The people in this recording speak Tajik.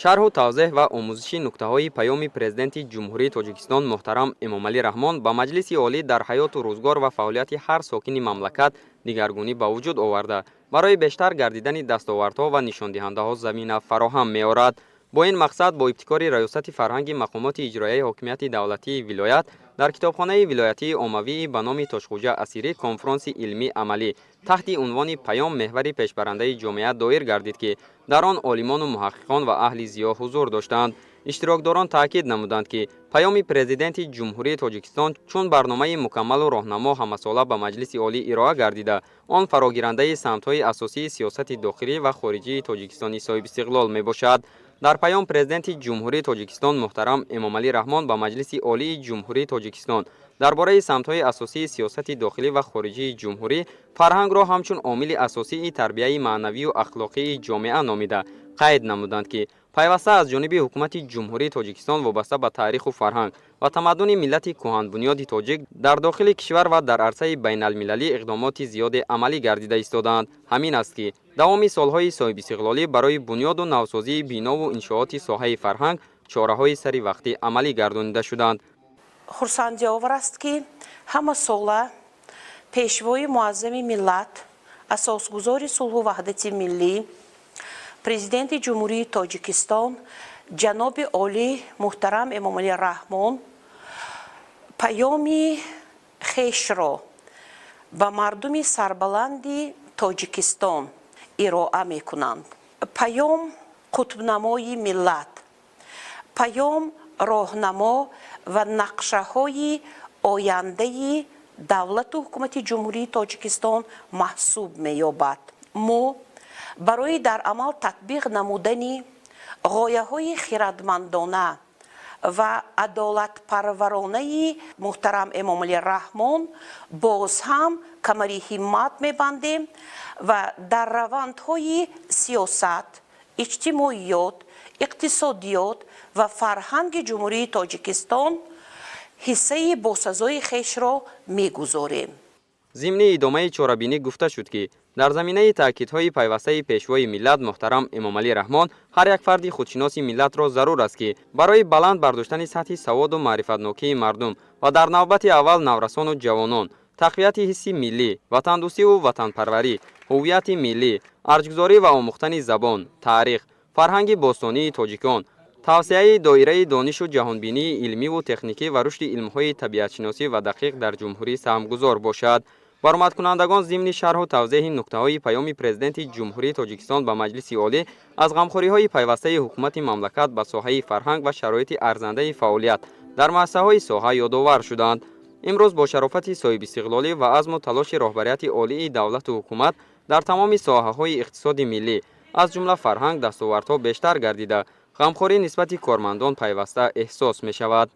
шарҳу тавзеҳ ва омӯзиши нуктаҳои паёми президенти ҷумҳурии Тоҷикистон муҳтарам Эмомалӣ Раҳмон ба Маҷлиси олӣ дар ҳаёту рӯзгор ва фаъолияти ҳар сокини мамлакат дигаргунӣ ба вуҷуд оварда, барои бештар гардидани дастовардҳо ва нишондиҳандаҳо замина фароҳам меорад. бо ин мақсад бо ибтикори раёсати фарҳанги мақомоти иҷроияи ҳокимияти давлатии вилоят дар китобхонаи вилоятии оммавии ба номи Тошхуҷа Асирӣ конфронси илмӣ амалӣ таҳти унвони паём меҳвари пешбарандаи ҷомеа доир гардид, ки дар он олимону муҳаққиқон ва аҳли зиё ҳузур доштанд. иштирокдорон таъкид намуданд, ки паёми президенти ҷумҳурии Тоҷикистон чун барномаи мукаммалу роҳнамо ҳамасола ба Маҷлиси олӣ ироа гардида, он фарогирандаи самтҳои асосии сиёсати дохилӣ ва хориҷии Тоҷикистони соҳибистиқлол мебошад. дар паём президенти ҷумҳурии Тоҷикистон муҳтарам Эмомалӣ Раҳмон ба Маҷлиси олии ҷумҳурии Тоҷикистон дар бораи самтҳои асосии сиёсати дохилӣ ва хориҷии ҷумҳурӣ фарҳангро ҳамчун омили асосии тарбияи маънавию ахлоқии ҷомеа номида қайд намуданд, ки пайваста аз ҷониби ҳукумати ҷумҳурии Тоҷикистон вобаста ба таъриху фарҳанг ва тамаддуни миллати кӯҳанбунёди тоҷик дар дохили кишвар ва дар арсаи байналмилалӣ иқдомоти зиёде амалӣ гардида истоданд. ҳамин аст, ки давоми солҳои соҳибистиқлолӣ барои бунёду навсозии бинову иншооти соҳаи фарҳанг чораҳои саривақтӣ амалӣ гардонида шуданд. хурсандиовар аст, ки ҳамасола пешвои муаззами миллат, асосгузори сулҳу ваҳдати миллӣ, президенти ҷумҳурии Тоҷикистон ҷаноби олӣ муҳтарам Эмомалӣ Раҳмон паёми хешро ба мардуми сарбаланди Тоҷикистон ироа мекунанд. паём қутбнамои миллат, паём роҳнамо ва нақшаҳои ояндаи давлату ҳукумати ҷумҳурии Тоҷикистон маҳсуб меёбад. мо барои дар амал татбиқ намудани ғояҳои хирадмандона ва адолатпарваронаи муҳтарам Эмомалӣ Раҳмон боз ҳам камари ҳиммат мебандем ва дар равандҳои сиёсат, иҷтимоиёт, иқтисодиёт ва фарҳанги ҷумҳурии Тоҷикистон ҳиссаи босазои хешро мегузорем. зимни идомаи чорабинӣ гуфта шуд, ки дар заминаи таъкидҳои пайвастаи пешвои миллат муҳтарам Эмомалӣ Раҳмон ҳар як фарди худшиноси миллатро зарур аст, ки барои баланд бардоштани сатҳи саводу маърифатнокии мардум ва дар навбати аввал наврасону ҷавонон тақвияти ҳисси миллӣ, ватандӯстиву ватанпарварӣ, ҳуввияти миллӣ, арҷгузорӣ ва омӯхтани забон, таърих, фарҳанги бостонии тоҷикон, тавсеяи доираи донишу ҷаҳонбинии илмиву техникӣ ва рушди илмҳои табиатшиносӣ ва дақиқ дар ҷумҳурӣ саҳмгузор бошад. баромадкунандагон зимни шарҳу тавзеҳи нуктаҳои паёми президенти ҷумҳурии Тоҷикистон ба Маҷлиси олӣ аз ғамхориҳои пайвастаи ҳукумати мамлакат ба соҳаи фарҳанг ва шароити арзандаи фаъолият дар муассисаҳои соҳа ёдовар шуданд. имрӯз бо шарофати соҳибистиқлолӣ ва азму талоши роҳбарияти олии давлату ҳукумат дар тамоми соҳаҳои иқтисоди миллӣ аз ҷумла фарҳанг дастовардҳо бештар гардида, ғамхорӣ нисбати кормандон пайваста эҳсос мешавад.